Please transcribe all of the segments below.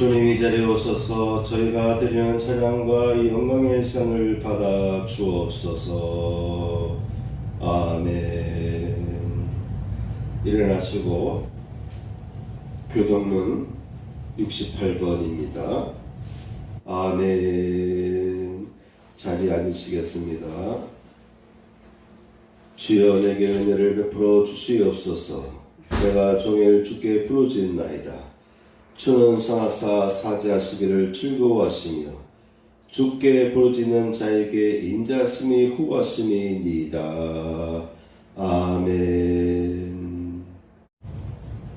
주님 이 자리에 오셔서 저희가 드리는 찬양과 영광의 상을 받아 주옵소서. 아멘. 일어나시고 교동문 68번입니다. 아멘. 자리에 앉으시겠습니다. 주여 내게 은혜를 베풀어 주시옵소서. 내가 종일 주께 부르짖나이다. 주는 선하사 사죄하시기를 즐거워하시며 주께 부르짖는 자에게 인자심이 후하심이니이다. 아멘.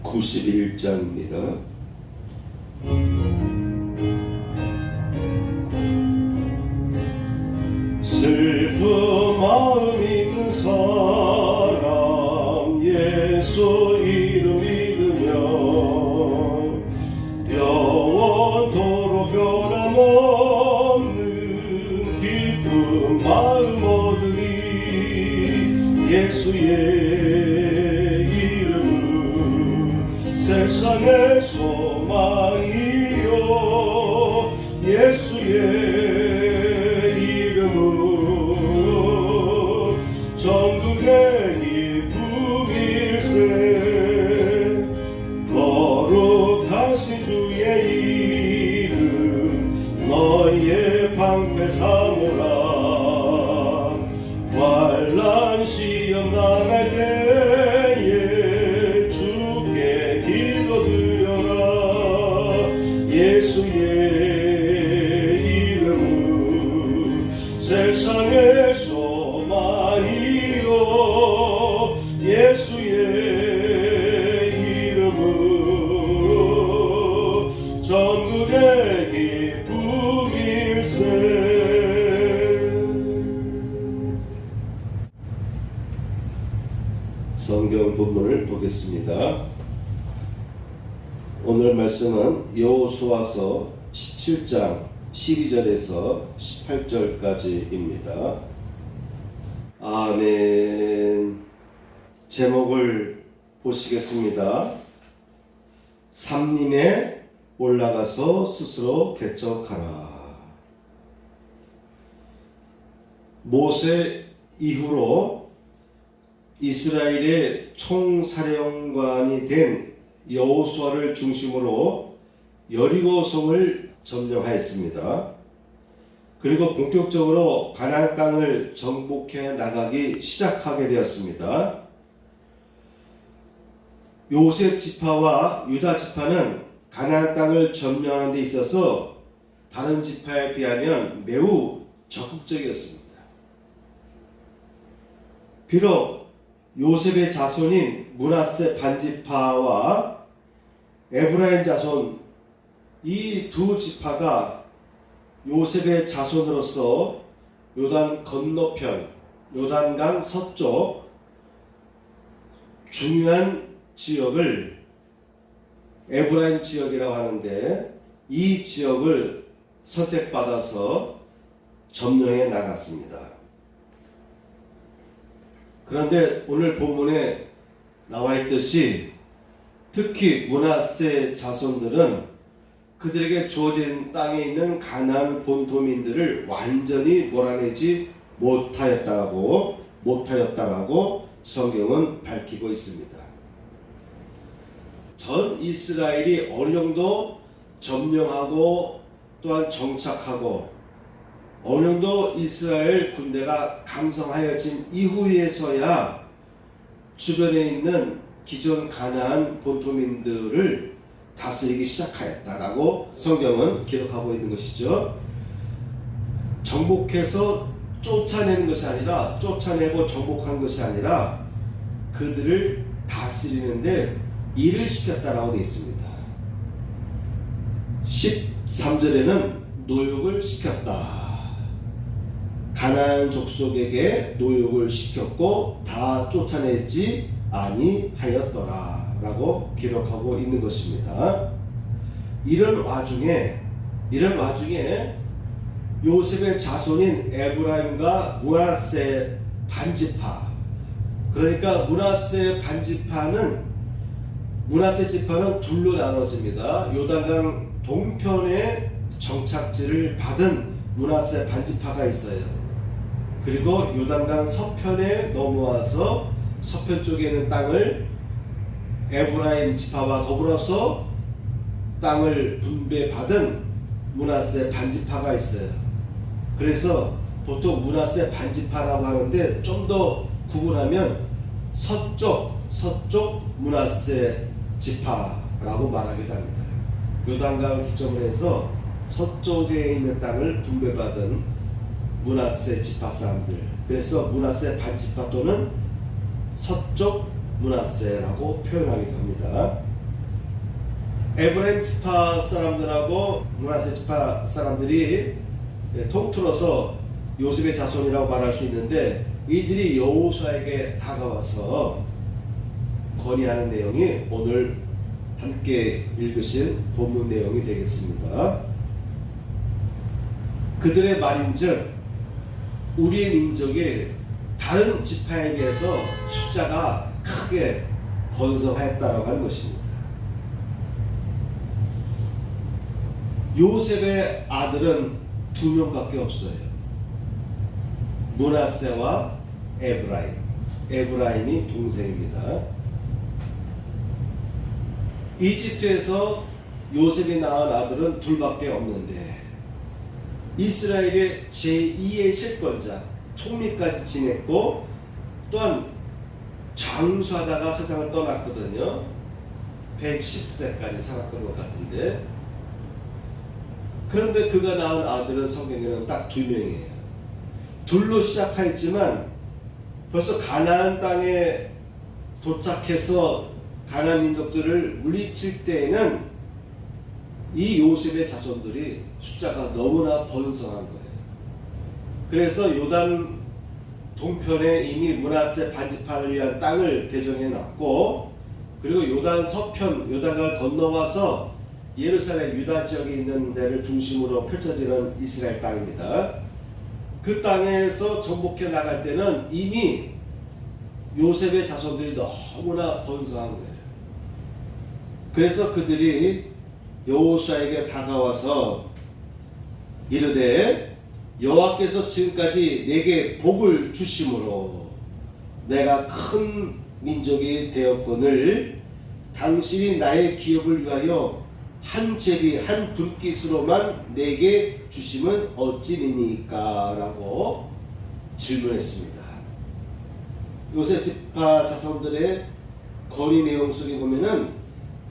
91장입니다. 슬픈 마음 있는 사람 예수 이름 믿으며 영원토록 변함없는 기쁜 마음 얻으니 예수의 이름은 세상의 소망이요 예수의 전국의 기쁨일세. 거룩하신 주의 이름 너희의 방패 삼으라. 환난 시험 당할 때에 주께 기도드려라. 예수의 이름은 세상의 소망이요 예수의 이름은 전국의 기쁨일세. 성경 본문을 보겠습니다. 오늘 말씀은 여호수아서 17장 12절에서 18절까지입니다. 아멘. 제목을 보시겠습니다. 삼림에 올라가서 스스로 개척하라. 모세 이후로 이스라엘의 총사령관이 된 여호수아를 중심으로 여리고성을 점령하였습니다. 그리고 본격적으로 가나안 땅을 정복해 나가기 시작하게 되었습니다. 요셉 지파와 유다 지파는 가나안 땅을 점령하는 데 있어서 다른 지파에 비하면 매우 적극적이었습니다. 비록 요셉의 자손인 므낫세 반지파와 에브라임 자손 이 두 지파가 요셉의 자손으로서 요단 건너편, 요단강 서쪽 중요한 지역을 에브라임 지역이라고 하는데 이 지역을 선택받아서 점령해 나갔습니다. 그런데 오늘 본문에 나와 있듯이 특히 므낫세 자손들은 그들에게 주어진 땅에 있는 가나안 본토민들을 완전히 몰아내지 못하였다고 성경은 밝히고 있습니다. 전 이스라엘이 어느 정도 점령하고 또한 정착하고 어느 정도 이스라엘 군대가 강성하여진 이후에서야 주변에 있는 기존 가나안 본토민들을 다스리기 시작하였다라고 성경은 기록하고 있는 것이죠. 정복해서 쫓아내는 것이 아니라 쫓아내고 정복한 것이 아니라 그들을 다스리는데 일을 시켰다라고 되어 있습니다. 13절에는 노역을 시켰다. 가나안 족속에게 노역을 시켰고 다 쫓아내지 아니하였더라 라고 기록하고 있는 것입니다. 이런 와중에 요셉의 자손인 에브라임과 므낫세 반지파, 그러니까 므낫세 지파는 둘로 나눠집니다. 요단강 동편에 정착지를 받은 므낫세 반지파가 있어요. 그리고 요단강 서편에 넘어와서 서편 쪽에 있는 땅을 에브라임 지파와 더불어서 땅을 분배받은 므낫세 반지파가 있어요. 그래서 보통 므낫세 반지파라고 하는데 좀 더 구분하면 서쪽 므낫세 지파라고 말하기도 합니다. 요단강을 기점으로 해서 서쪽에 있는 땅을 분배받은 므낫세 지파 사람들, 그래서 므낫세 반지파 또는 서쪽 므낫세라고 표현하기도 합니다. 에브라임 지파 사람들하고 므낫세 지파 사람들이 통틀어서 요셉의 자손이라고 말할 수 있는데, 이들이 여호수아에게 다가와서 건의하는 내용이 오늘 함께 읽으신 본문 내용이 되겠습니다. 그들의 말인즉 우리의 민족이 다른 지파에 비해서 숫자가 크게 번성하였다라고 하는 것입니다. 요셉의 아들은 2명밖에 없어요. 므낫세와 에브라임. 에브라임이 동생입니다. 이집트에서 요셉이 낳은 아들은 2밖에 없는데 이스라엘의 제2의 실권자, 총리까지 지냈고 또한 장수하다가 세상을 떠났거든요. 110세까지 살았던 것 같은데, 그런데 그가 낳은 아들은 성경에는 딱 2명이에요. 둘로 시작하였지만 벌써 가나안 땅에 도착해서 가나안 민족들을 물리칠 때에는 이 요셉의 자손들이 숫자가 너무나 번성한 거예요. 그래서 요단 동편에 이미 므낫세 반지파를 위한 땅을 배정해 놨고, 그리고 요단 서편, 요단강을 건너와서 예루살렘 유다 지역에 있는 데를 중심으로 펼쳐지는 이스라엘 땅입니다. 그 땅에서 정복해 나갈 때는 이미 요셉의 자손들이 너무나 번성한 거예요. 그래서 그들이 여호수아에게 다가와서 이르되 여호와께서 지금까지 내게 복을 주심으로 내가 큰 민족이 되었거늘 당신이 나의 기업을 위하여 한 제비 한 분깃으로만 내게 주심은 어찌니까? 라고 질문했습니다. 요셉 지파 자손들의 건의 내용 속에 보면은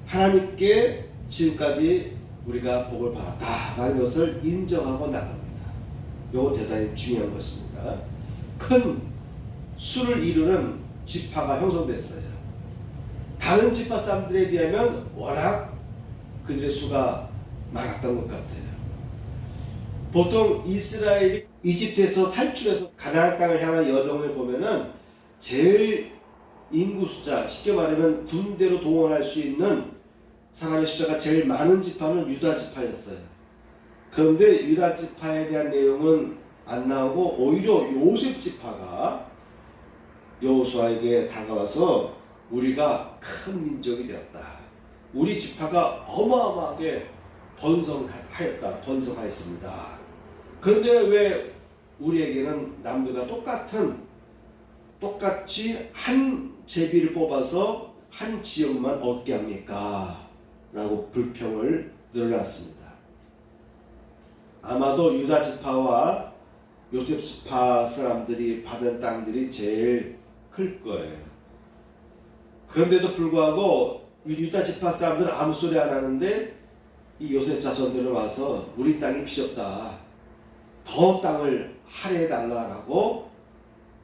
하나님께 지금까지 우리가 복을 받았다라는 것을 인정하고 나갑니다. 이거 대단히 중요한 것입니다. 큰 수를 이루는 지파가 형성됐어요. 다른 지파 사람들에 비하면 워낙 그들의 수가 많았던 것 같아요. 보통 이스라엘이 이집트에서 탈출해서 가나안 땅을 향한 여정을 보면은 제일 인구 숫자, 쉽게 말하면 군대로 동원할 수 있는 사람의 숫자가 제일 많은 지파는 유다 지파였어요. 그런데 유다 지파에 대한 내용은 안 나오고 오히려 요셉 지파가 여호수아에게 다가와서 우리가 큰 민족이 되었다. 우리 지파가 어마어마하게 번성하였습니다. 그런데 왜 우리에게는 남들과 똑같이 한 제비를 뽑아서 한 지역만 얻게 합니까? 라고 불평을 늘어놨습니다. 아마도 유다 지파와 요셉 지파 사람들이 받은 땅들이 제일 클 거예요. 그런데도 불구하고 유다 지파 사람들은 아무 소리 안 하는데 이 요셉 자손들은 와서 우리 땅이 비좁다, 더 땅을 할애해달라고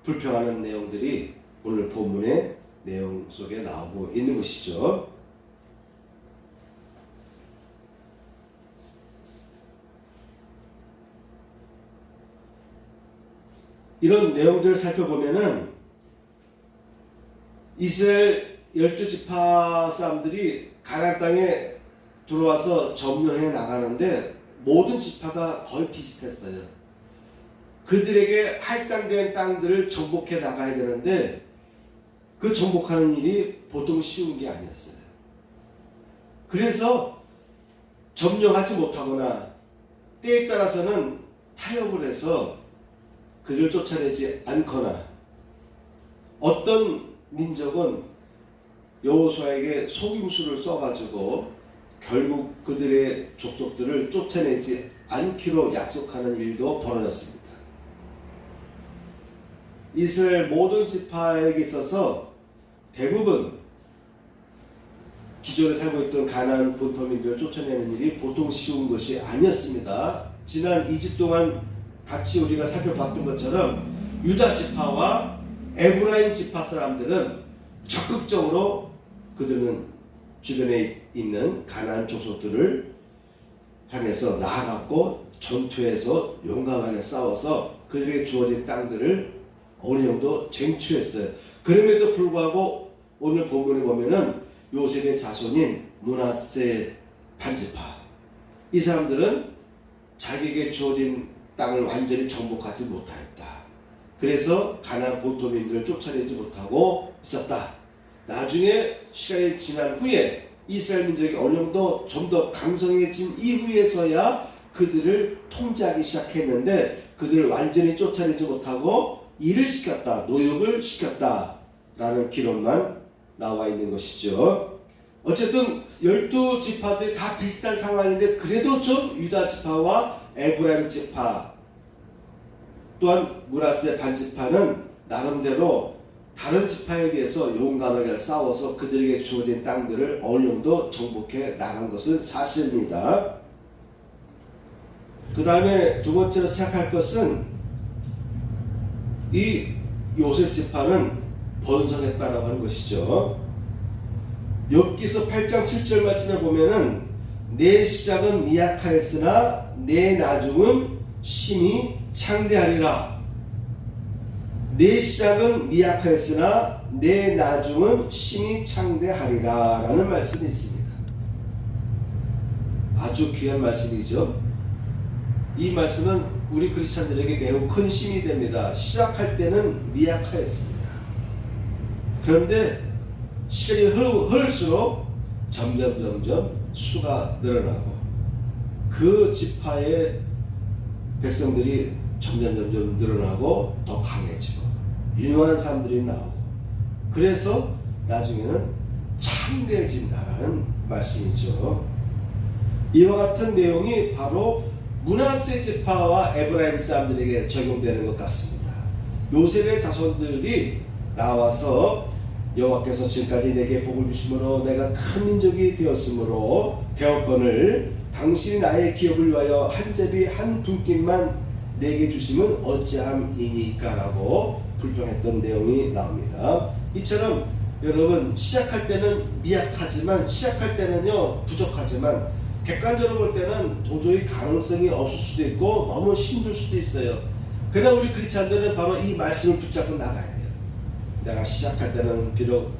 불평하는 내용들이 오늘 본문의 내용 속에 나오고 있는 것이죠. 이런 내용들을 살펴보면은 이스라엘 12지파 사람들이 가나안 땅에 들어와서 점령해 나가는데 모든 지파가 거의 비슷했어요. 그들에게 할당된 땅들을 정복해 나가야 되는데 그 정복하는 일이 보통 쉬운 게 아니었어요. 그래서 점령하지 못하거나 때에 따라서는 타협을 해서 그를 쫓아내지 않거나, 어떤 민족은 여호수아에게 속임수를 써가지고 결국 그들의 족속들을 쫓아내지 않기로 약속하는 일도 벌어졌습니다. 이스라엘 모든 지파에게 있어서 대부분 기존에 살고 있던 가나안 본토민들을 쫓아내는 일이 보통 쉬운 것이 아니었습니다. 지난 2주 동안 같이 우리가 살펴봤던 것처럼 유다 지파와 에브라임 지파 사람들은 적극적으로 그들은 주변에 있는 가나안 족속들을 향해서 나아갔고 전투에서 용감하게 싸워서 그들에게 주어진 땅들을 어느 정도 쟁취했어요. 그럼에도 불구하고 오늘 본문에 보면은 요셉의 자손인 므낫세 반지파, 이 사람들은 자기에게 주어진 땅을 완전히 정복하지 못하였다. 그래서 가나안 본토민들을 쫓아내지 못하고 있었다. 나중에 시간이 지난 후에 이스라엘 민족이 어느 정도 좀 더 강성해진 이후에서야 그들을 통제하기 시작했는데, 그들을 완전히 쫓아내지 못하고 일을 시켰다, 노역을 시켰다라는 기록만 나와 있는 것이죠. 어쨌든 12지파들이 다 비슷한 상황인데, 그래도 좀 유다 지파와 에브라임 지파 또한 므낫세 반지파는 나름대로 다른 지파에 비해서 용감하게 싸워서 그들에게 주어진 땅들을 어느 정도 정복해 나간 것은 사실입니다. 그 다음에 두 번째로 생각할 것은 이 요셉 지파는 번성했다라고 하는 것이죠. 욥기서 8장 7절 말씀에 보면은 내 시작은 미약하였으나 내 나중은 심히 창대하리라. 내 시작은 미약하였으나 내 나중은 심히 창대하리라 라는 말씀이 있습니다. 아주 귀한 말씀이죠. 이 말씀은 우리 크리스찬들에게 매우 큰 힘이 됩니다. 시작할 때는 미약하였습니다. 그런데 시간이 흐를수록 점점 수가 늘어나고 그 지파의 백성들이 점점 늘어나고 더 강해지고 유능한 사람들이 나오고, 그래서 나중에는 창대해진다라는 말씀이죠. 이와 같은 내용이 바로 므낫세 지파와 에브라임 사람들에게 적용되는 것 같습니다. 요셉의 자손들이 나와서 여호와께서 지금까지 내게 복을 주심으로 내가 큰 민족이 되었거늘 당신이 나의 기업을 위하여 한 제비 한 분깃만 내게 주심은 어찌함이니까 라고 불평했던 내용이 나옵니다. 이처럼 여러분, 시작할 때는 미약하지만, 시작할 때는요 부족하지만, 객관적으로 볼 때는 도저히 가능성이 없을 수도 있고 너무 힘들 수도 있어요. 그러나 우리 크리스찬들은 바로 이 말씀을 붙잡고 나가야 돼요. 내가 시작할 때는 비록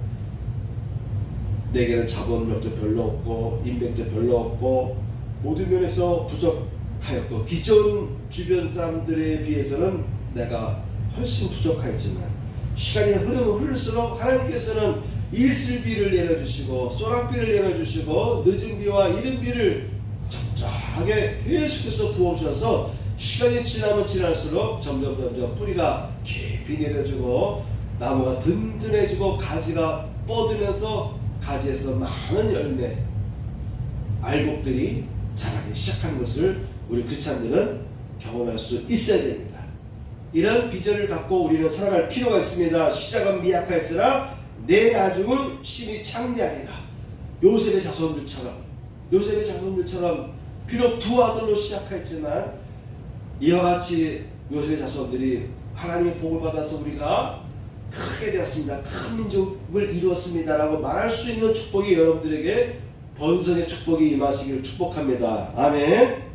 내게는 자본력도 별로 없고 인맥도 별로 없고 모든 면에서 부족하였고 기존 주변 사람들에 비해서는 내가 훨씬 부족하였지만, 시간이 흐를수록 하나님께서는 일슬비를 내려주시고 소낙비를 내려주시고 늦은 비와 이른 비를 적절하게 계속해서 부어주셔서 시간이 지나면 지날수록 점점 뿌리가 깊이 내려지고 나무가 든든해지고 가지가 뻗으면서 가지에서 많은 열매, 알곡들이 자라기 시작한 것을 우리 크리스찬들은 경험할 수 있어야 됩니다. 이런 비전을 갖고 우리는 살아갈 필요가 있습니다. 시작은 미약하였으나 내 나중은 심히 창대하리라. 요셉의 자손들처럼 비록 두 아들로 시작했지만 이와 같이 요셉의 자손들이 하나님의 복을 받아서 우리가 크게 되었습니다, 큰 민족을 이루었습니다 라고 말할 수 있는 축복이 여러분들에게 번성의 축복이 임하시기를 축복합니다. 아멘.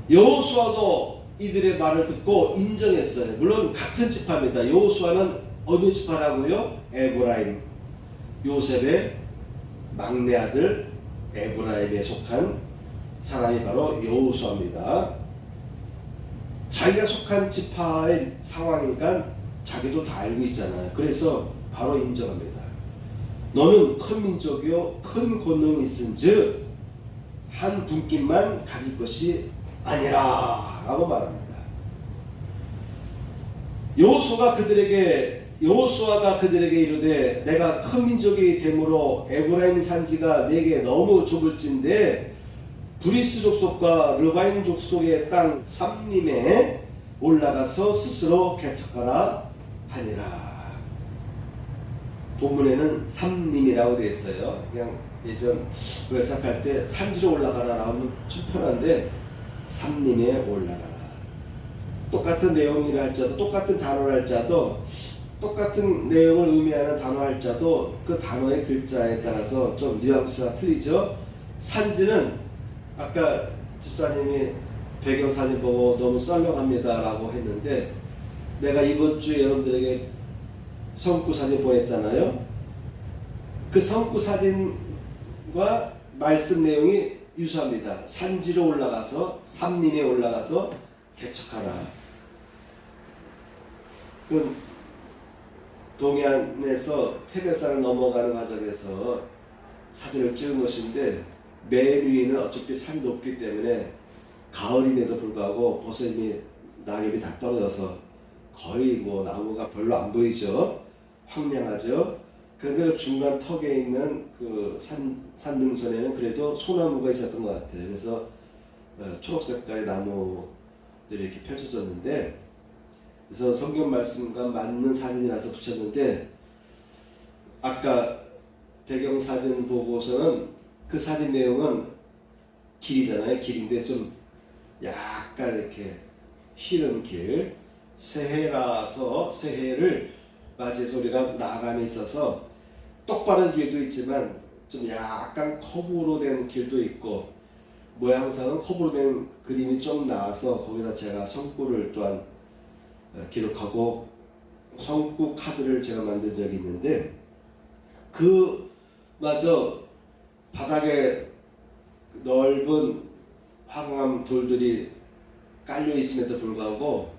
여호수아도 이들의 말을 듣고 인정했어요. 물론 같은 지파입니다. 여호수아는 어느 지파라고요? 에브라임, 요셉의 막내 아들 에브라임에 속한 사람이 바로 여호수아입니다. 자기가 속한 지파의 상황이니까 자기도 다 알고 있잖아요. 그래서 바로 인정합니다. 너는 큰 민족이요 큰 권능이 있은즉 한 분깃만 가릴 것이 아니라 라고 말합니다. 여호수아가 그들에게 이르되 내가 큰 민족이 되므로 에브라임 산지가 내게 너무 좁을진데 브리스 족속과 르바임 족속의 땅 삼림에 올라가서 스스로 개척하라 하니라. 본문에는 삼림이라고 되어 있어요. 그냥 예전 우리가 시작할 때 산지로 올라가라 하면 좀 편한데 삼림에 올라가라. 똑같은 내용이라 할지라도 똑같은 단어를 할지라도 똑같은 내용을 의미하는 단어 할지라도 그 단어의 글자에 따라서 좀 뉘앙스가 틀리죠. 산지는 아까 집사님이 배경사진 보고 너무 썰렁합니다 라고 했는데 내가 이번 주에 여러분들에게 성구 사진 보냈잖아요. 그 성구 사진과 말씀 내용이 유사합니다. 산지로 올라가서 삼림에 올라가서 개척하라. 그럼 동해안에서 태백산을 넘어가는 과정에서 사진을 찍은 것인데 맨 위에는 어차피 산이 높기 때문에 가을임에도 불구하고 벌써 이미 낙엽이 다 떨어져서 거의 뭐 나무가 별로 안 보이죠. 황량하죠. 그런데 그 중간 턱에 있는 그 산등선에는 그래도 소나무가 있었던 것 같아요. 그래서 초록 색깔의 나무들이 이렇게 펼쳐졌는데, 그래서 성경 말씀과 맞는 사진이라서 붙였는데, 아까 배경 사진 보고서는 그 사진 내용은 길이잖아요. 길인데 좀 약간 이렇게 희는 길, 새해라서 새해를 맞이해서 우리가 나감이 있어서 똑바른 길도 있지만 좀 약간 커브로 된 길도 있고, 모양상은 커브로 된 그림이 좀 나와서 거기다 제가 성구를 또한 기록하고 성구 카드를 제가 만든 적이 있는데, 그 마저 바닥에 넓은 황암 돌들이 깔려 있음에도 불구하고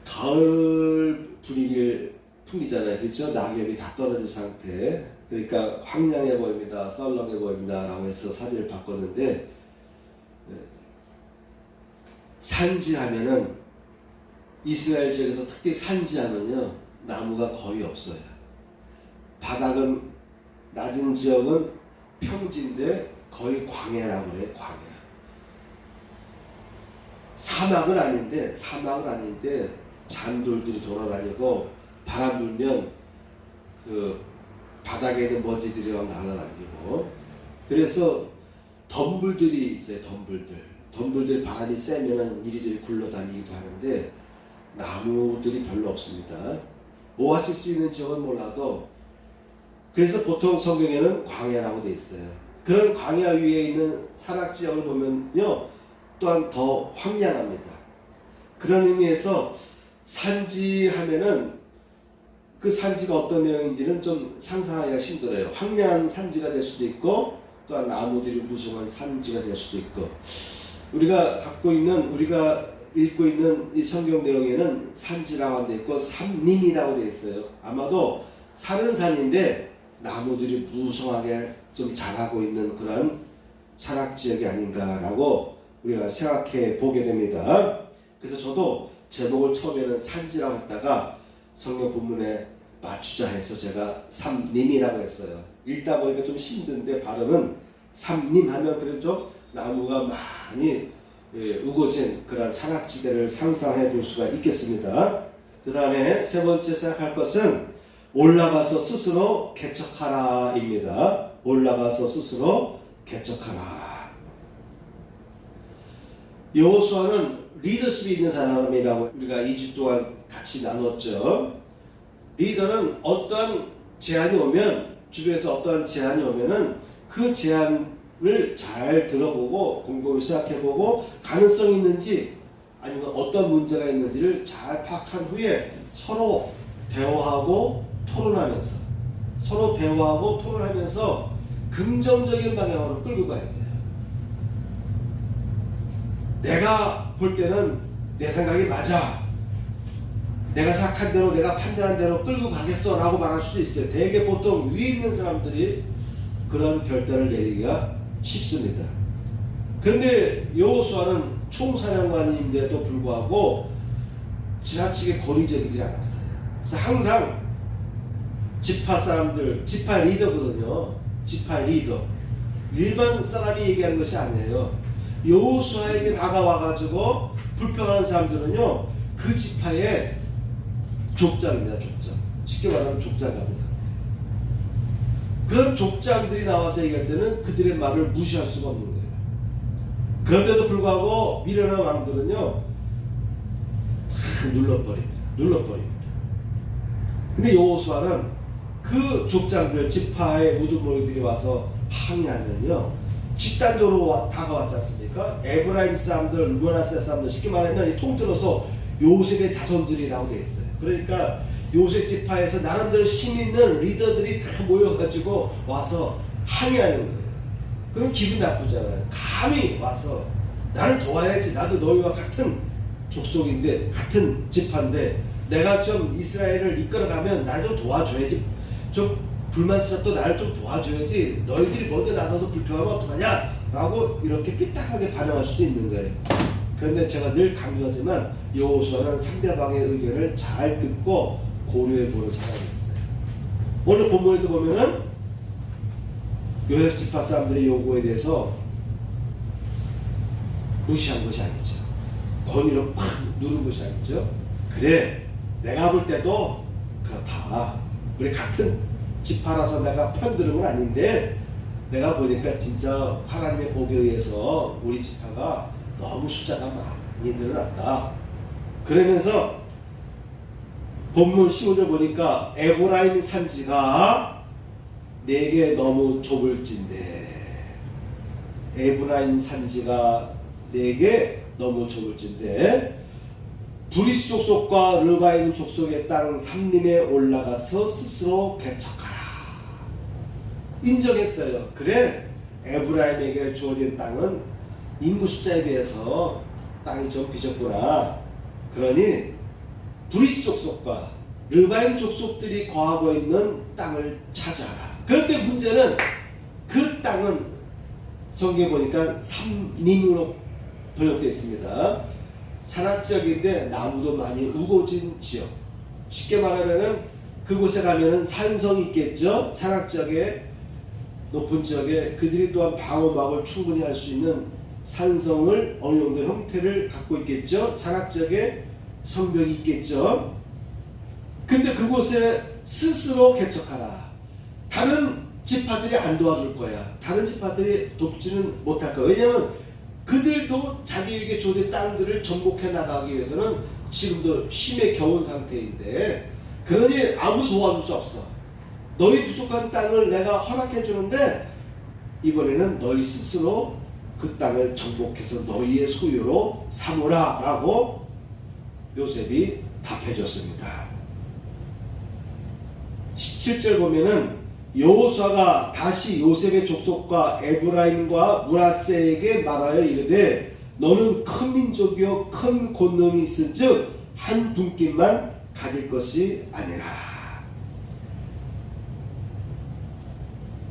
가을 분위기를 풍기잖아요. 그렇죠? 낙엽이 다 떨어진 상태. 그러니까 황량해 보입니다. 썰렁해 보입니다. 라고 해서 사진을 바꿨는데, 산지하면은 이스라엘 지역에서 특히 산지하면요 나무가 거의 없어요. 바닥은 낮은 지역은 평지인데 거의 광야라고 그래요. 광야. 사막은 아닌데 잔돌들이 돌아다니고 바람 불면 그 바닥에 있는 먼지들이 막 날아다니고, 그래서 덤불들이 있어요. 덤불들 바람이 세면은 이리저리 굴러다니기도 하는데 나무들이 별로 없습니다. 오아시스 있는 지역은 몰라도, 그래서 보통 성경에는 광야라고 되어 있어요. 그런 광야 위에 있는 산악지역을 보면요 또한 더 황량합니다. 그런 의미에서 산지 하면은 그 산지가 어떤 내용인지는 좀 상상하기가 힘들어요. 황량한 산지가 될 수도 있고, 또한 나무들이 무성한 산지가 될 수도 있고, 우리가 읽고 있는 이 성경 내용에는 산지라고 되어 있고 삼림이라고 되어 있어요. 아마도 산은 산인데 나무들이 무성하게 좀 자라고 있는 그런 산악지역이 아닌가라고 우리가 생각해 보게 됩니다. 그래서 저도 제목을 처음에는 산지라고 했다가 성경 본문에 맞추자 해서 제가 삼림이라고 했어요. 읽다 보니까 좀 힘든데 발음은 삼림 하면 그래도 좀 나무가 많이 우거진 그런 산악지대를 상상해 볼 수가 있겠습니다. 그 다음에 세 번째 생각할 것은 올라가서 스스로 개척하라 입니다. 올라가서 스스로 개척하라. 여호수아는 리더십이 있는 사람이라고 우리가 2주 동안 같이 나눴죠. 리더는 어떠한 제안이 오면, 주변에서 어떠한 제안이 오면은 그 제안을 잘 들어보고 곰곰이 생각해보고 가능성이 있는지 아니면 어떤 문제가 있는지를 잘 파악한 후에 서로 대화하고 토론하면서 긍정적인 방향으로 끌고 가야 돼요. 내가 볼 때는 내 생각이 맞아. 내가 생각한 대로 내가 판단한 대로 끌고 가겠어 라고 말할 수도 있어요. 대개 보통 위에 있는 사람들이 그런 결단을 내리기가 쉽습니다. 그런데 여호수아는 총사령관인데도 불구하고 지나치게 권위적이지 않았어요. 그래서 항상 지파 사람들, 지파 리더거든요. 지파 리더. 일반 사람이 얘기하는 것이 아니에요. 여호수아에게 다가와가지고 불평하는 사람들은요, 그 지파의 족장입니다. 족장. 쉽게 말하면 족장 같은 사람. 그런 족장들이 나와서 얘기할 때는 그들의 말을 무시할 수가 없는 거예요. 그런데도 불구하고 미련한 왕들은요, 다 눌러버립니다. 근데 여호수아는 그 족장들, 지파의 우두머리들이 와서 항의하면요, 집단적으로 다가왔지 않습니까? 에브라임 사람들, 므낫세 사람들, 쉽게 말하면 이 통틀어서 요셉의 자손들이라고 되어 있어요. 그러니까 요셉 지파에서 나름대로 힘 있는 리더들이 다 모여가지고 와서 항의하는 거예요. 그럼 기분 나쁘잖아요. 감히 와서 나를 도와야지. 나도 너희와 같은 족속인데, 같은 지파인데, 내가 좀 이스라엘을 이끌어가면 날 좀 도와줘야지. 좀 불만스럽도 나를 좀 도와줘야지. 너희들이 먼저 나서서 불평하면 어떡하냐? 라고 이렇게 삐딱하게 반응할 수도 있는 거예요. 그런데 제가 늘 강조하지만 여호수아는 상대방의 의견을 잘 듣고 고려해 보는 사람이었어요. 오늘 본문에도 보면은 요셉 지파 사람들의 요구에 대해서 무시한 것이 아니죠. 권위로 팍 누른 것이 아니죠. 그래, 내가 볼 때도 그렇다. 우리 같은 지파라서 내가 편드는 건 아닌데, 내가 보니까 진짜 하나님의 복에 의해서 우리 지파가 너무 숫자가 많이 늘어났다. 그러면서 본문 15절 보니까 에브라임 산지가 내게 너무 좁을진데, 에브라임 산지가 내게 너무 좁을진데 브리스 족속과 르바임 족속의 땅 삼림에 올라가서 스스로 개척하라. 인정했어요. 그래, 에브라임에게 주어진 땅은 인구 숫자에 비해서 땅이 좀 비좁구나. 그러니 브리스 족속과 르바임 족속들이 거하고 있는 땅을 찾아라. 그런데 문제는 그 땅은 성경에 보니까 삼림으로 번역되어 있습니다. 산악지역인데 나무도 많이 우거진 지역. 쉽게 말하면은 그곳에 가면은 산성이 있겠죠. 산악지역에, 높은 지역에 그들이 또한 방어막을 충분히 할 수 있는 산성을 어느 정도 형태를 갖고 있겠죠. 산악지역에 성벽이 있겠죠. 근데 그곳에 스스로 개척하라. 다른 지파들이 안 도와줄 거야. 다른 지파들이 돕지는 못할 거야. 왜냐하면 그들도 자기에게 주어진 땅들을 정복해 나가기 위해서는 지금도 힘에 겨운 상태인데, 그러니 아무도 도와줄 수 없어. 너희 부족한 땅을 내가 허락해 주는데 이번에는 너희 스스로 그 땅을 정복해서 너희의 소유로 삼으라 라고 요셉이 답해 줬습니다. 17절 보면은 여호수아가 다시 요셉의 족속과 에브라임과 므낫세에게 말하여 이르되 너는 큰 민족이요 큰 권능이 있은즉 한 분깃만 가질 것이 아니라.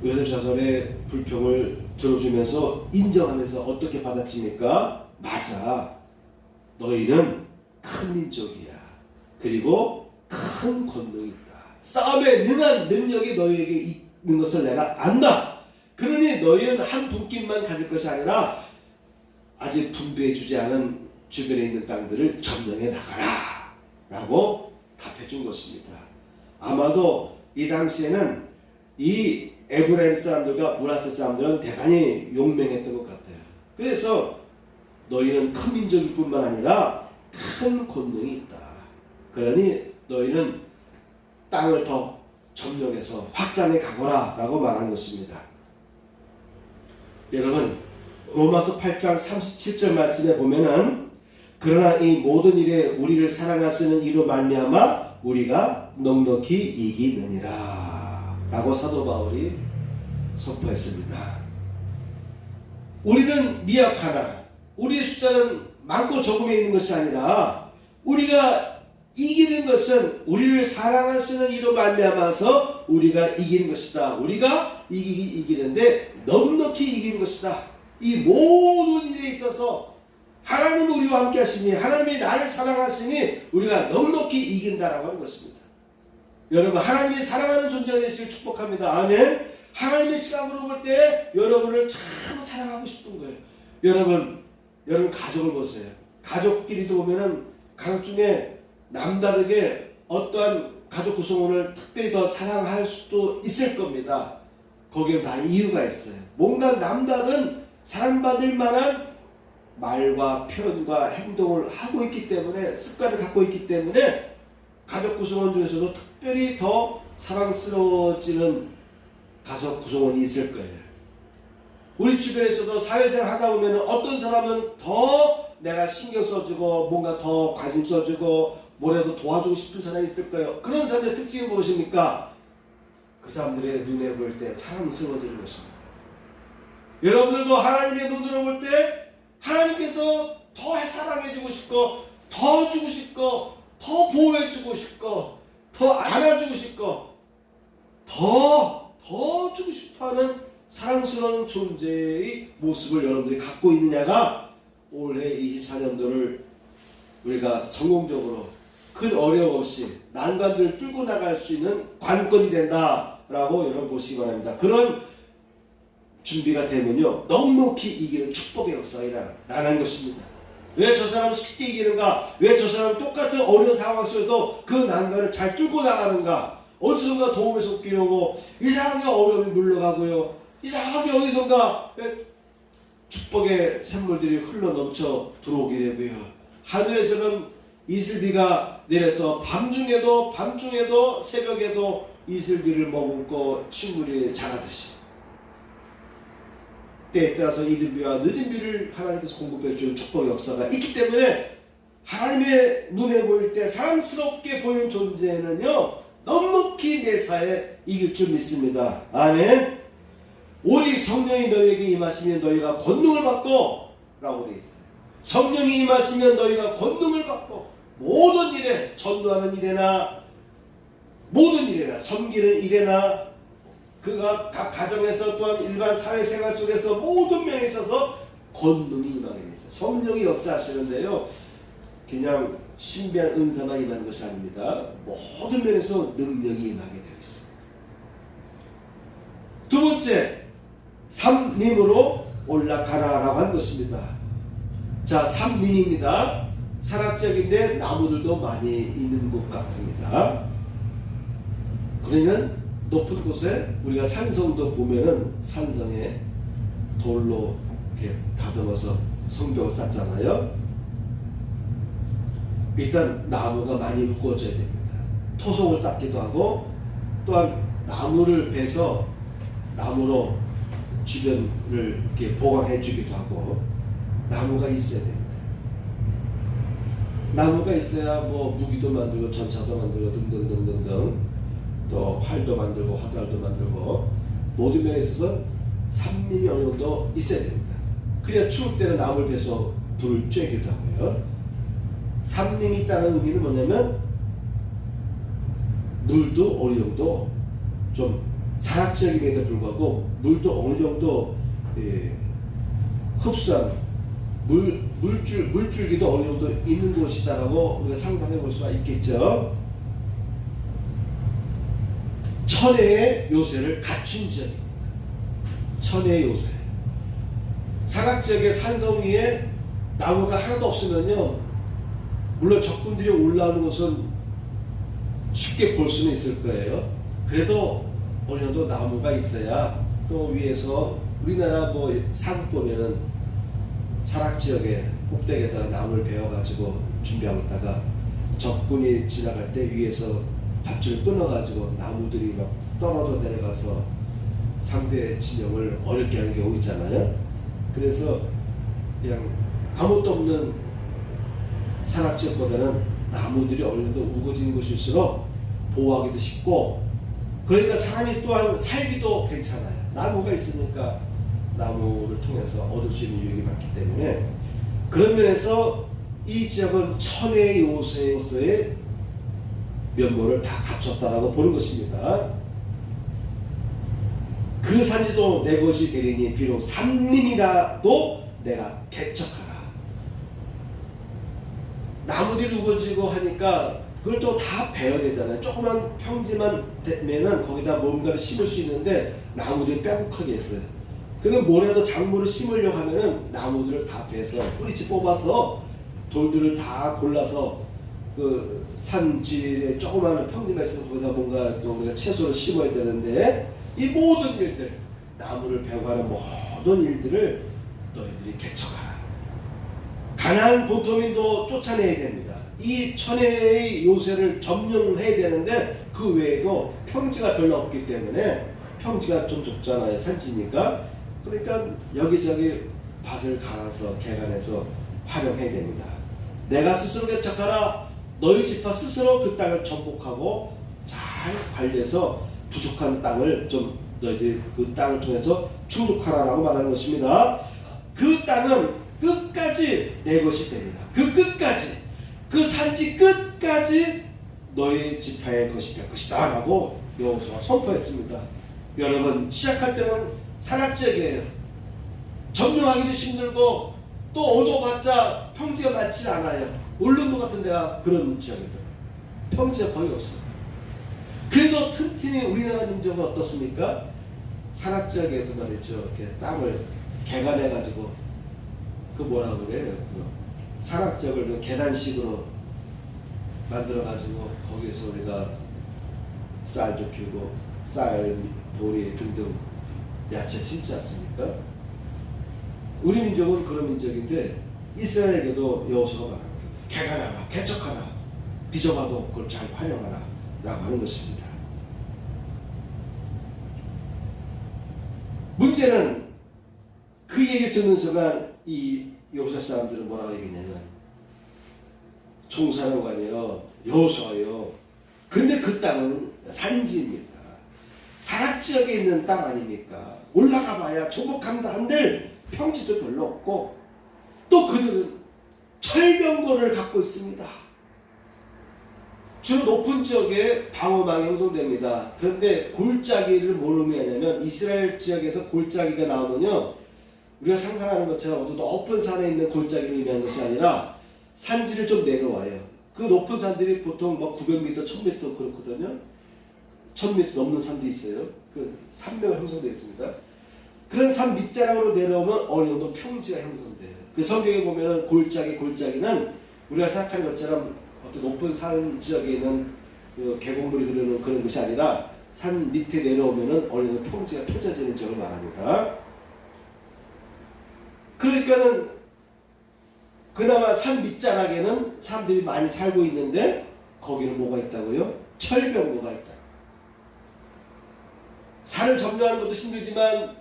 요셉 자손의 불평을 들어주면서 인정하면서 어떻게 받아칩니까? 맞아, 너희는 큰 민족이야. 그리고 큰 권능이 있다. 싸움에 능한 능력이 너희에게 있는 것을 내가 안다. 그러니 너희는 한 분깃만 가질 것이 아니라 아직 분배해주지 않은 주변에 있는 땅들을 점령해 나가라 라고 답해준 것입니다. 아마도 이 당시에는 이 에브라임 사람들과 므낫세 사람들은 대단히 용맹했던 것 같아요. 그래서 너희는 큰 민족일 뿐만 아니라 큰 권능이 있다. 그러니 너희는 땅을 더 점령해서 확장해 가거라 라고 말한 것입니다. 여러분, 로마서 8장 37절 말씀에 보면은 그러나 이 모든 일에 우리를 사랑하시는 이로 말미암아 우리가 넉넉히 이기느니라 라고 사도 바울이 선포했습니다. 우리는 미약하나 우리의 숫자는 많고 적음에 있는 것이 아니라 우리가 이기는 것은 우리를 사랑하시는 이로 말미암아서 우리가 이기는 것이다. 우리가 이기는데 넉넉히 이기는 것이다. 이 모든 일에 있어서 하나님 우리와 함께 하시니, 하나님이 나를 사랑하시니 우리가 넉넉히 이긴다라고 하는 것입니다. 여러분, 하나님이 사랑하는 존재가 되시길 축복합니다. 아멘. 하나님의 시각으로 볼 때 여러분을 참 사랑하고 싶은 거예요. 여러분 가족을 보세요. 가족끼리도 보면은 가족 중에 남다르게 어떠한 가족 구성원을 특별히 더 사랑할 수도 있을 겁니다. 거기에 다 이유가 있어요. 뭔가 남다른 사랑받을 만한 말과 표현과 행동을 하고 있기 때문에, 습관을 갖고 있기 때문에 가족 구성원 중에서도 특별히 더 사랑스러워지는 가족 구성원이 있을 거예요. 우리 주변에서도 사회생활 하다 보면 어떤 사람은 더 내가 신경 써주고 뭔가 더 관심 써주고 뭐라도 도와주고 싶은 사람이 있을 거예요. 그런 사람의 특징이 무엇입니까? 그 사람들의 눈에 볼 때 사랑스러워지는 것입니다. 여러분들도 하나님의 눈으로 볼 때 하나님께서 더 사랑해주고 싶고, 더 주고 싶고, 더 보호해주고 싶고, 더 안아주고 싶고, 더 주고 싶어하는 사랑스러운 존재의 모습을 여러분들이 갖고 있느냐가 올해 24년도를 우리가 성공적으로 큰 어려움 없이 난관들을 뚫고 나갈 수 있는 관건이 된다라고 여러분 보시기 바랍니다. 그런 준비가 되면요, 넉넉히 이기는 축복의 역사가 일어나는 것입니다. 왜 저 사람은 쉽게 이기는가? 왜 저 사람은 똑같은 어려운 상황 속에서도 그 난관을 잘 뚫고 나가는가? 어디선가 도움을 쏟기려고 이상하게 어려움이 물러가고요, 이상하게 어디선가 축복의 샘물들이 흘러넘쳐 들어오게 되고요, 하늘에서는 이슬비가 내려서 밤중에도 새벽에도 이슬비를 머금고 식물이 자라듯이 때에 따라서 이른 비와 늦은 비를 하나님께서 공급해 주는 축복의 역사가 있기 때문에 하나님의 눈에 보일 때 사랑스럽게 보이는 존재는요, 넉넉히 매사에 이길 줄 믿습니다. 아멘. 오직 성령이 너희에게 임하시면 너희가 권능을 받고 라고 되어 있어요. 성령이 임하시면 너희가 권능을 받고 모든 일에, 전도하는 일에나 모든 일에나, 섬기는 일에나, 그가 각 가정에서 또한 일반 사회생활 속에서 모든 면에 있어서 권능이 임하게 되어 있어요. 성령이 역사하시는데요, 그냥 신비한 은사만 임하는 것이 아닙니다. 모든 면에서 능력이 임하게 되어 있습니다. 두 번째, 삼림으로 올라가라라고 한 것입니다. 자, 삼림입니다. 산악지역인데 나무들도 많이 있는 곳 같습니다. 그러면 높은 곳에 우리가 산성도 보면은 산성에 돌로 이렇게 다듬어서 성벽을 쌓잖아요. 일단 나무가 많이 묶어져야 됩니다. 토송을 쌓기도 하고, 또한 나무를 베서 나무로 주변을 이렇게 보강해 주기도 하고, 나무가 있어야 됩니다. 나무가 있어야 뭐 무기도 만들고 전차도 만들고 등등등등등, 또 활도 만들고 화살도 만들고 모든 면에 있어서 삼림이 어느 정도 있어야 됩니다. 그래야 추울 때는 나무를 베서 불을 쬐기도 하고요. 삼림이 있다는 의미는 뭐냐면 물도 어느 정도 좀 산악지역임에도 불구하고 물도 어느 정도 흡수한 물줄기도 어느 정도 있는 곳이다라고 우리가 상상해 볼 수가 있겠죠. 천혜의 요새를 갖춘 지역입니다. 천혜의 요새. 산악지역의 산성 위에 나무가 하나도 없으면요, 물론 적군들이 올라오는 것은 쉽게 볼 수는 있을 거예요. 그래도 어느 정도 나무가 있어야, 또 위에서 우리나라 뭐 사극 보면은 산악지역에 꼭대기에다가 나무를 베어가지고 준비하고 있다가 적군이 지나갈 때 위에서 밧줄을 끊어가지고 나무들이 막 떨어져 내려가서 상대 진영을 어렵게 하는 경우 있잖아요. 그래서 그냥 아무것도 없는 산악지역보다는 나무들이 어느 정도 우거진 곳일수록 보호하기도 쉽고, 그러니까 사람이 또한 살기도 괜찮아요. 나무가 있으니까 나무를 통해서 얻을 수 있는 유익이 많기 때문에, 그런 면에서 이 지역은 천혜의 요새로서의 면모를 다 갖췄다라고 보는 것입니다. 그 산지도 내 것이 되리니 비록 산림이라도 내가 개척하라. 나무들이 우거지고 하니까 그걸 또 다 베어야 되잖아요. 조그만 평지만 되면은 거기다 뭔가를 심을 수 있는데 나무들이 빼곡하게 했어요. 그럼 뭐라도 작물을 심으려고 하면은 나무들을 다 베서 뿌리째 뽑아서 돌들을 다 골라서 그 산지에 조그마한 평지만 있으면 거기다 뭔가 또 우리가 채소를 심어야 되는데 이 모든 일들, 나무를 베어가는 모든 일들을 너희들이 개척하라. 가나안 본토민도 쫓아내야 됩니다. 이 천혜의 요새를 점령해야 되는데 그 외에도 평지가 별로 없기 때문에 평지가 좀 좁잖아요. 산지니까. 그러니까 여기저기 밭을 갈아서 개간해서 활용해야 됩니다. 내가 스스로 개척하라. 너희 지파 스스로 그 땅을 정복하고 잘 관리해서 부족한 땅을 좀 너희들이 그 땅을 통해서 충족하라라고 말하는 것입니다. 그 땅은 끝까지 내 것이 되리라. 그 끝까지, 그 산지 끝까지 너희 지파의 것이 될 것이다 라고 여호수아가 선포했습니다. 여러분, 시작할 때는 산악지역이에요. 점령하기도 힘들고 또 얻어봤자 평지가 많지 않아요. 울릉도 같은 데가 그런 지역이더라고요. 평지가 거의 없어요. 그래도 튼튼히 우리나라 민족은 어떻습니까? 산악지역에도 말이죠. 이렇게 땅을 개간해가지고 그 뭐라고 그래요? 그 산악지역을 계단식으로 만들어가지고 거기서 우리가 쌀도 키우고 쌀, 보리 등등 야채 심지 않습니까? 우리 민족은 그런 민족인데 이스라엘에게도 여호수아가 말합니다. 개간하라, 개척하라, 비좁아도 그걸 잘 활용하라 라고 하는 것입니다. 문제는 그 얘기를 듣는 순간 이 여호수아 사람들은 뭐라고 얘기했냐면, 총사령관이요, 여호수아요, 근데 그 땅은 산지입니다. 산악지역에 있는 땅 아닙니까? 올라가 봐야 정복한다 한들 평지도 별로 없고 또 그들은 철병거를 갖고 있습니다. 주로 높은 지역에 방어망이 형성됩니다. 그런데 골짜기를 뭘 의미하냐면, 이스라엘 지역에서 골짜기가 나오면요, 우리가 상상하는 것처럼 어떤 높은 산에 있는 골짜기를 의미하는 것이 아니라 산지를 좀 내려와요. 그 높은 산들이 보통 뭐 900m, 1000m 그렇거든요. 1000m 넘는 산도 있어요. 그 산맥을 형성되어 있습니다. 그런 산 밑자락으로 내려오면 어느 정도 평지가 형성돼요. 그 성경에 보면 골짜기는 우리가 생각하는 것처럼 어떤 높은 산 지역에 있는 그 계곡물이 흐르는 그런 것이 아니라 산 밑에 내려오면은 어느 정도 평지가 펼쳐지는 지역을 말합니다. 그러니까는 그나마 산 밑자락에는 사람들이 많이 살고 있는데 거기는 뭐가 있다고요? 철병거가 있다. 산을 점령하는 것도 힘들지만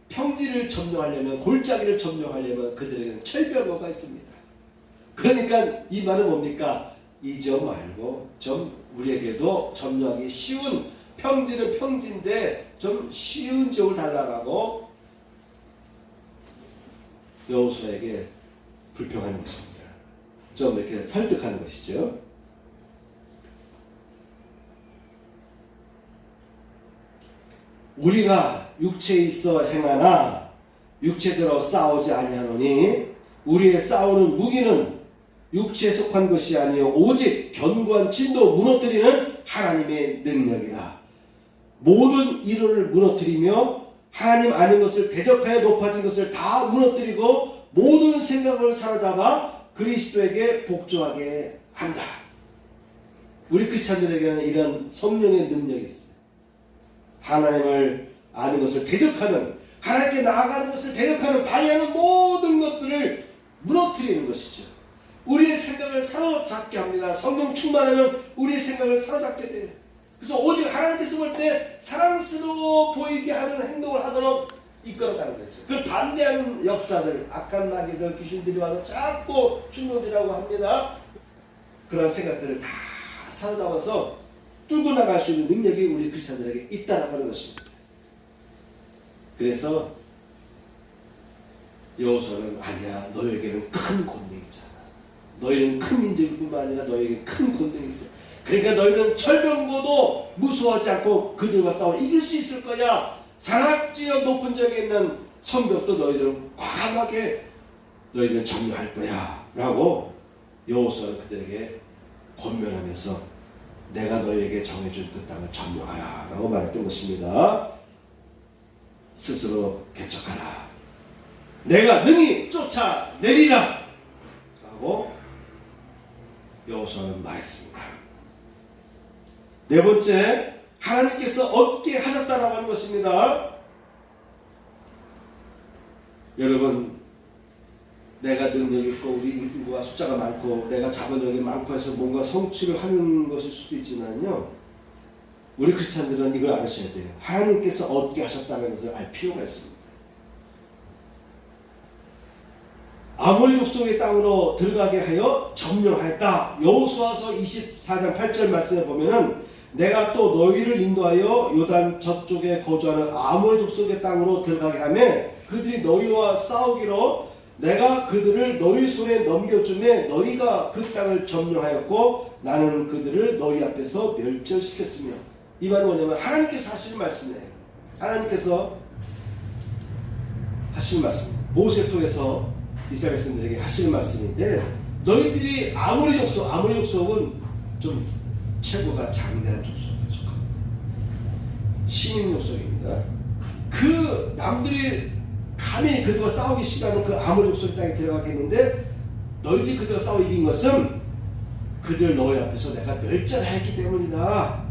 평지를 점령하려면, 골짜기를 점령하려면 그들에게는 철병거가 있습니다. 그러니까 이 말은 뭡니까? 이 지역 말고 좀 우리에게도 점령하기 쉬운, 평지는 평지인데 좀 쉬운 지역을 달라고 여호수아에게 불평하는 것입니다. 좀 이렇게 설득하는 것이죠. 우리가 육체에 있어 행하나 육체대로 싸우지 아니하노니 우리의 싸우는 무기는 육체에 속한 것이 아니요 오직 견고한 진도 무너뜨리는 하나님의 능력이라. 모든 이론을 무너뜨리며 하나님 아는 것을 대적하여 높아진 것을 다 무너뜨리고 모든 생각을 사로잡아 그리스도에게 복종하게 한다. 우리 크리스찬들에게는 이런 성령의 능력이 있어요. 하나님을 아는 것을 대적하는, 하나님께 나아가는 것을 대적하는, 방해하는 모든 것들을 무너뜨리는 것이죠. 우리의 생각을 사로잡게 합니다. 성령 충만하면 우리의 생각을 사로잡게 돼요. 그래서 오직 하나님께서 볼 때 사랑스러워 보이게 하는 행동을 하도록 이끌어가는 거죠. 그 반대하는 역사를, 악한 마귀들, 귀신들이 와서 자꾸 충동이라고 합니다. 그런 생각들을 다 사로잡아서 뚫고 나갈 수 있는 능력이 우리 크리스찬들에게 있다라고 하는 것입니다. 그래서 여호수아는 아니야, 너에게는 큰 권능이 있잖아. 너희는 큰 민족일 뿐만 아니라 너에게 큰 권능이 있어. 그러니까 너희는 철병고도 무수하지 않고 그들과 싸워 이길 수 있을 거야. 산악지역 높은 지역에 있는 성벽도 너희들은 과감하게 너희들은 점령할 거야 라고 여호수아는 그들에게 권면하면서 내가 너희에게 정해준 그 땅을 점령하라 라고 말했던 것입니다. 스스로 개척하라. 내가 능히 쫓아내리라 라고 여호수아는 말했습니다. 네 번째, 하나님께서 얻게 하셨다라고 하는 것입니다. 여러분, 내가 능력 있고 우리 인구가 숫자가 많고 내가 자본력이 많고 해서 뭔가 성취를 하는 것일 수도 있지만요, 우리 크리스찬들은 이걸 알으셔야 돼요. 하나님께서 얻게 하셨다는 것을 알 필요가 있습니다. 아모리 족속의 땅으로 들어가게 하여 점령하였다. 여호수아서 24장 8절 말씀에 보면은 내가 또 너희를 인도하여 요단 저쪽에 거주하는 아모리 족속의 땅으로 들어가게 하며 그들이 너희와 싸우기로 내가 그들을 너희 손에 넘겨주매 너희가 그 땅을 점령하였고 나는 그들을 너희 앞에서 멸절시켰으며. 이 말은 뭐냐면 하나님께서 하시는 말씀이에요. 하나님께서 하시는 말씀, 모세 통해서 이스라엘 백성들에게 하시는 말씀인데, 너희들이 아모리 족속은 좀 체구가 장대한 족속에 속합니다. 신인 족속입니다. 그 남들이 감히 그들과 싸우기 싫어하는 그 아모리 족속 땅에 들어가겠는데, 너희들이 그들과 싸워 이긴 것은 그들 너희 앞에서 내가 멸절하였기 때문이다.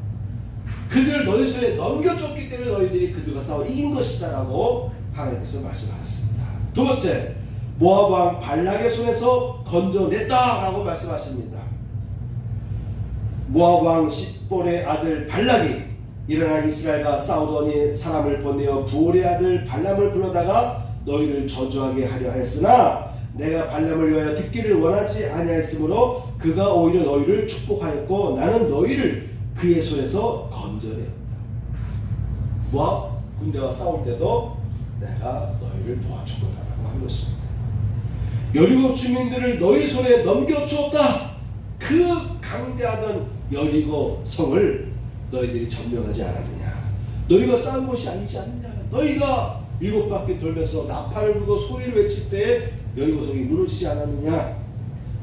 그들을 너희 손에 넘겨줬기 때문에 너희들이 그들과 싸워 이긴 것이다 라고 하나님께서 말씀하셨습니다. 두 번째, 모압 왕 발락의 손에서 건져냈다 라고 말씀하십니다. 모압 왕 십볼의 아들 발락이 일어나 이스라엘과 싸우더니 사람을 보내어 부올의 아들 발람을 불러다가 너희를 저주하게 하려 했으나 내가 발람을 위하여 듣기를 원하지 아니하였으므로 그가 오히려 너희를 축복하였고 나는 너희를 그의 손에서 건져내었다. 모압 군대와 싸울 때도 내가 너희를 도와주겠다라고 하는 것입니다. 여리고 주민들을 너희 손에 넘겨주었다. 그 강대하던 여리고 성을 너희들이 점령하지 않았느냐. 너희가 싸운 것이 아니지 않느냐. 너희가 7바퀴 돌면서 나팔을 불고 소리를 외칠 때에 여리고 성이 무너지지 않았느냐.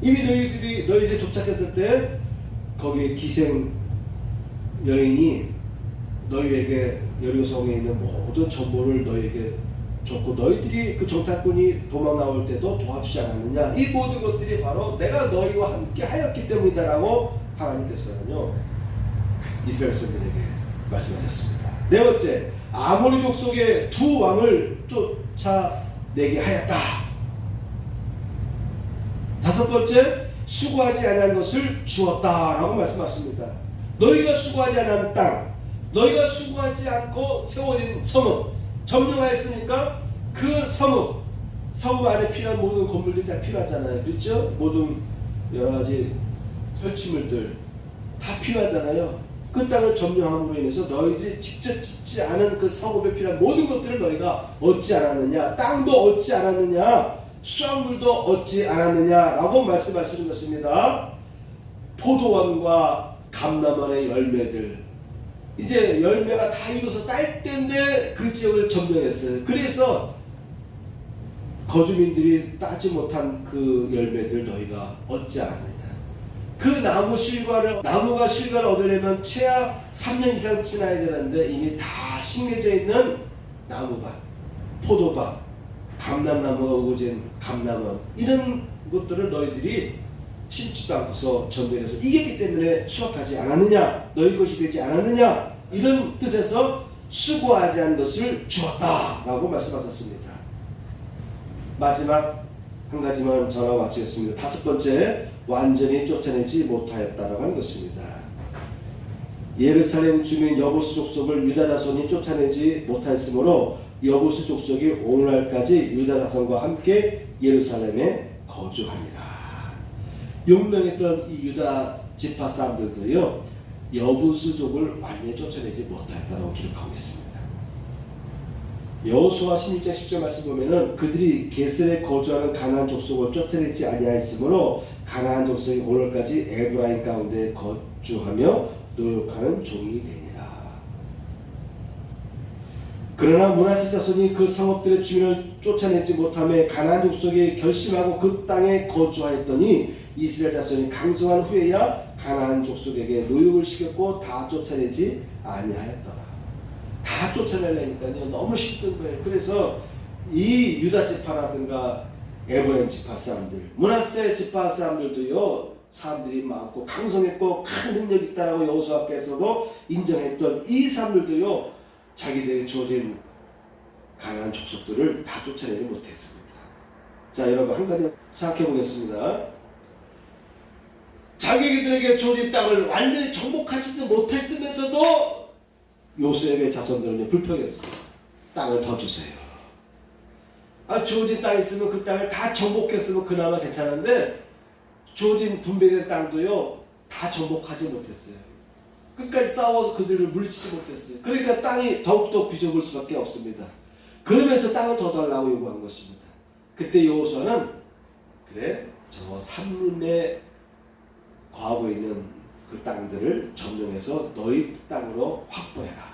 이미 너희들이 도착했을 때 거기에 기생 여인이 너희에게 여리고 성에 있는 모든 정보를 너희에게 줬고 너희들이 그 정탐꾼이 도망 나올 때도 도와주지 않았느냐. 이 모든 것들이 바로 내가 너희와 함께 하였기 때문이다라고 하나님께서는요 이스라엘 백성들에게 말씀하셨습니다. 네 번째, 아모리 족속의 두 왕을 쫓아내게 하였다. 다섯 번째, 수고하지 아니한 것을 주었다라고 말씀하십니다. 너희가 수고하지 않은 땅, 너희가 수고하지 않고 세워진 성읍, 점령하였으니까 그 성읍 안에 필요한 모든 건물들이 다 필요하잖아요. 그렇죠? 모든 여러가지 설치물들 다 필요하잖아요. 그 땅을 점령함으로 인해서 너희들이 직접 짓지 않은 그 성읍에 필요한 모든 것들을 너희가 얻지 않았느냐, 땅도 얻지 않았느냐, 수확물도 얻지 않았느냐라고 말씀하시는 것입니다. 포도원과 감람원의 열매들, 이제 열매가 다 익어서 딸 때인데 그 지역을 점령했어요. 그래서 거주민들이 따지 못한 그 열매들 너희가 얻지 않았느냐. 그 나무가 실과를 얻으려면 최하 3년 이상 지나야 되는데 이미 다 심겨져 있는 나무밭, 포도밭, 감람나무가 우거진 감람원, 이런 것들을 너희들이 심지도 않고서 점령해서 이겼기 때문에 수확하지 않았느냐, 너희 것이 되지 않았느냐, 이런 뜻에서 수고하지 않은 것을 주었다라고 말씀하셨습니다. 마지막 한 가지만 전하고 마치겠습니다. 다섯 번째, 완전히 쫓아내지 못하였다라고 하는 것입니다. 예루살렘 주민 여부스 족속을 유다 자손이 쫓아내지 못하였으므로 여부스 족속이 오늘날까지 유다 자손과 함께 예루살렘에 거주하니라. 용맹했던 이 유다 지파 사람들도요 여부스족을 완전히 쫓아내지 못하였다고 기록하고 있습니다. 여호수아 16장 10절 말씀 보면은 그들이 게셀에 거주하는 가나안 족속을 쫓아내지 아니하였으므로 가나안 족속이 오늘까지 에브라임 가운데 질주하며 노역하는 종이 되니라. 그러나 므낫세 자손이 그 성읍들의 주민을 쫓아내지 못하며 가나안 족속에 결심하고 그 땅에 거주하였더니 이스라엘 자손이 강성한 후에야 가나안 족속에게 노역을 시켰고 다 쫓아내지 아니하였더라. 다 쫓아내려니까요 너무 힘든 거예요. 그래서 이 유다 지파라든가 에브라임 지파 사람들, 므낫세 지파 사람들도요 사람들이 많고 강성했고 큰 능력이 있다라고 여호수아께서도 인정했던 이 사람들도요 자기들에게 주어진 가나안 족속들을 다 쫓아내지 못했습니다. 자, 여러분 한 가지 생각해 보겠습니다. 자기들에게 주어진 땅을 완전히 정복하지도 못했으면서도 요셉의 자손들은 불평했습니다. 땅을 더 주세요. 주어진 땅이 있으면 그 땅을 다 정복했으면 그나마 괜찮은데 주어진 분배된 땅도요 다 정복하지 못했어요. 끝까지 싸워서 그들을 물리치지 못했어요. 그러니까 땅이 더욱더 비좁을 수밖에 없습니다. 그러면서 땅을 더 달라고 요구한 것입니다. 그때 여호수아는 그래 저 삼림에 거하고 있는 그 땅들을 점령해서 너희 땅으로 확보해라.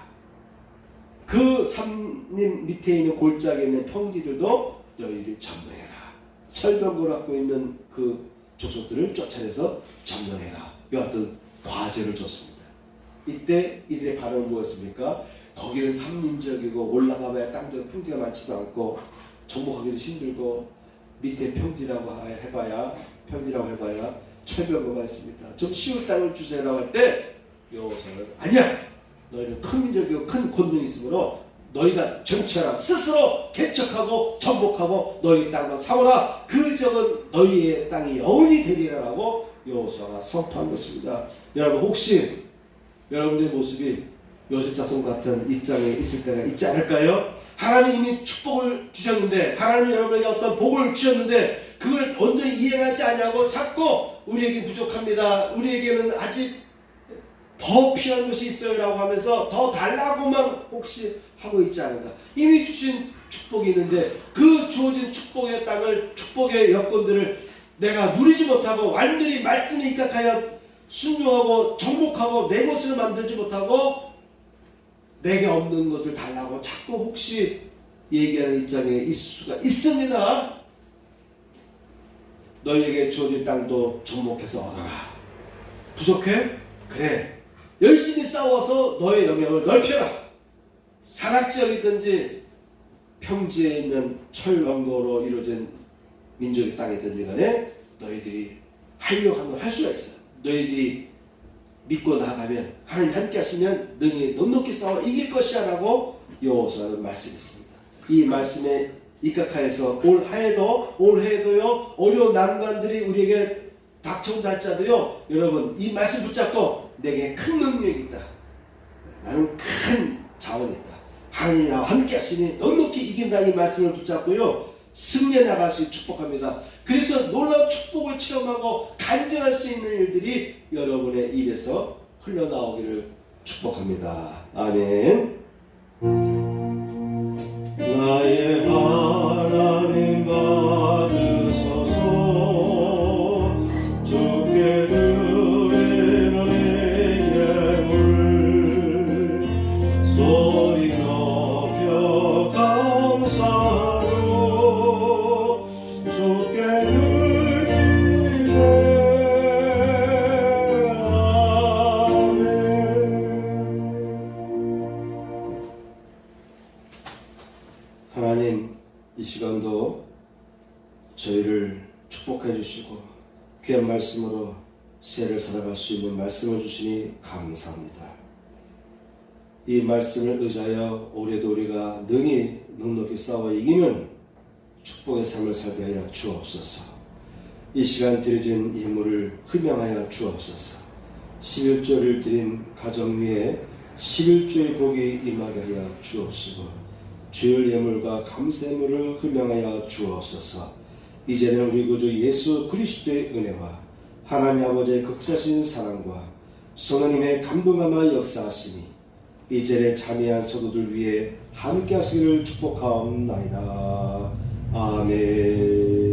그 삼림 밑에 있는 골짜기에 있는 평지들도 너희들이 점령해라. 철병거를 갖고 있는 그 족속들을 쫓아내서 점령해라. 이 어떤 과제를 줬습니다. 이때 이들의 반응은 무엇입니까? 거기는 삼림지역이고 올라가봐야 땅도 평지가 많지도 않고 정복하기도 힘들고 밑에 평지라고 해봐야 철병거가 있습니다. 좀 쉬운 땅을 주세요라고 할 때 여호수아는 아니야. 너희는 큰 민족이고 큰 권능이 있으므로 너희가 정치하라. 스스로 개척하고 정복하고 너희 땅과 사오라. 그 적은 너희의 땅이 영원히 되리라라고 여호수아가 선포한 것입니다. 여러분 혹시 여러분들의 모습이 요셉 자손 같은 입장에 있을 때가 있지 않을까요? 하나님이 이미 축복을 주셨는데 하나님이 여러분에게 어떤 복을 주셨는데 그걸 온전히 이해하지 않냐고 자꾸 우리에게 부족합니다. 우리에게는 아직 더 필요한 것이 있어요 라고 하면서 더 달라고만 혹시 하고 있지 않은가. 이미 주신 축복이 있는데 그 주어진 축복의 땅을 축복의 여건들을 내가 누리지 못하고 완전히 말씀에 입각하여 순종하고 정복하고 내 것을 만들지 못하고 내게 없는 것을 달라고 자꾸 혹시 얘기하는 입장에 있을 수가 있습니다. 너희에게 주어진 땅도 정복해서 얻어라. 부족해? 그래. 열심히 싸워서 너의 영역을 넓혀라. 산악지역이든지 평지에 있는 철원거로 이루어진 민족의 땅이든지 간에 너희들이 하려고 하면 할 수가 있어. 너희들이 믿고 나아가면 하나님 함께 하시면 능히 넉넉히 싸워 이길 것이야 라고 여호수아는 말씀했습니다. 이 말씀에 입각하여서 올해도요 어려운 난관들이 우리에게 닥쳐온다 할지라도요 여러분 이 말씀 붙잡고 내게 큰 능력이 있다. 나는 큰 자원이 있다. 하나님이 나와 함께 하시니 넉넉히 이긴다. 이 말씀을 붙잡고요 승리해 나갈 수 축복합니다. 그래서 놀라운 축복을 체험하고 간증할 수 있는 일들이 여러분의 입에서 흘러나오기를 축복합니다. 아멘. 나의 하나님 받으소서. 주께 드리는 예물 소리 높여 감사로 주께 드리네. 아멘. 하나님, 이 시간도 저희를 축복해 주시고 귀한 말씀으로 새해를 살아갈 수 있는 말씀을 주시니 감사합니다. 이 말씀을 의지하여 올해도 우리가 능히 넉넉히 싸워 이기는 축복의 삶을 살게 하여 주옵소서. 이 시간 드려진 예물을 흠양하여 주옵소서. 11조를 드린 가정 위에 11조의 복이 임하게 하여 주옵시고 주일 예물과 감사예물을 흠양하여 주옵소서. 이제는 우리 구주 예수 그리스도의 은혜와 하나님 아버지의 극차신 사랑과 성령님의 감동함과 역사하시니 이제의 자미한 성도들 위해 함께 하시기를 축복하옵나이다. 아멘.